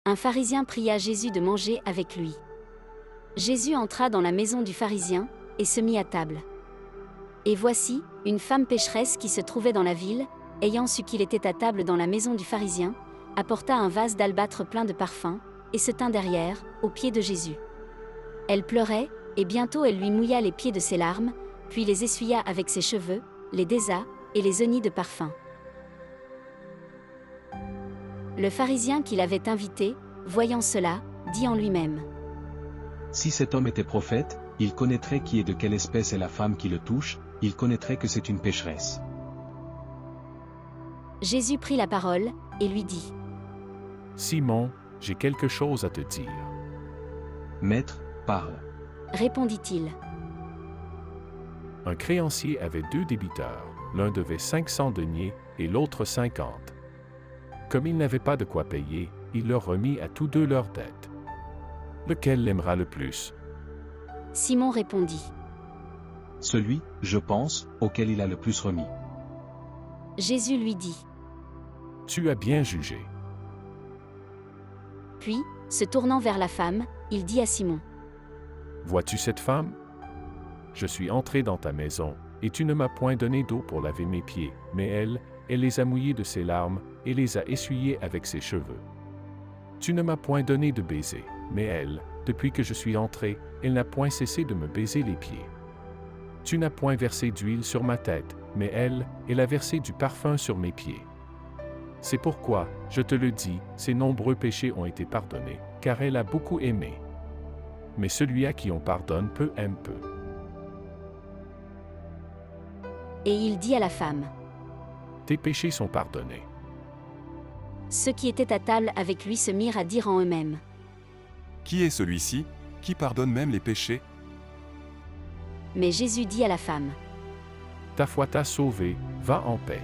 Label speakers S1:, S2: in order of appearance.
S1: Un pharisien pria Jésus de manger avec lui. Jésus entra dans la maison du pharisien, et se mit à table. Et voici, une femme pécheresse qui se trouvait dans la ville, ayant su qu'il était à table dans la maison du pharisien, apporta un vase d'albâtre plein de parfums, et se tint derrière, aux pieds de Jésus. Elle pleurait, et bientôt elle lui mouilla les pieds de ses larmes, puis les essuya avec ses cheveux, les désa, et les oignit de parfum. Le pharisien qui l'avait invité, voyant cela, dit en lui-même:
S2: Si cet homme était prophète, il connaîtrait qui et de quelle espèce est la femme qui le touche, il connaîtrait que c'est une pécheresse.
S1: Jésus prit la parole, et lui dit:
S3: Simon, j'ai quelque chose à te dire.
S2: Maître, parle.
S1: Répondit-il.
S3: Un créancier avait 2 débiteurs, l'un devait 500 deniers et l'autre 50. Comme il n'avait pas de quoi payer, il leur remit à tous 2 leurs dettes. Lequel l'aimera le plus?
S1: Simon répondit:
S2: Celui, je pense, auquel il a le plus remis.
S1: Jésus lui dit:
S3: Tu as bien jugé.
S1: Puis, se tournant vers la femme, il dit à Simon:
S3: Vois-tu cette femme? Je suis entré dans ta maison, et tu ne m'as point donné d'eau pour laver mes pieds, mais elle les a mouillés de ses larmes, et les a essuyés avec ses cheveux. Tu ne m'as point donné de baiser, mais elle, depuis que je suis entré, elle n'a point cessé de me baiser les pieds. Tu n'as point versé d'huile sur ma tête, mais elle a versé du parfum sur mes pieds. C'est pourquoi, je te le dis, ses nombreux péchés ont été pardonnés, car elle a beaucoup aimé. Mais celui à qui on pardonne peu aime peu.
S1: Et il dit à la femme:
S3: Tes péchés sont pardonnés.
S1: Ceux qui étaient à table avec lui se mirent à dire en eux-mêmes:
S4: Qui est celui-ci, qui pardonne même les péchés?
S1: Mais Jésus dit à la femme:
S3: Ta foi t'a sauvé, va en paix.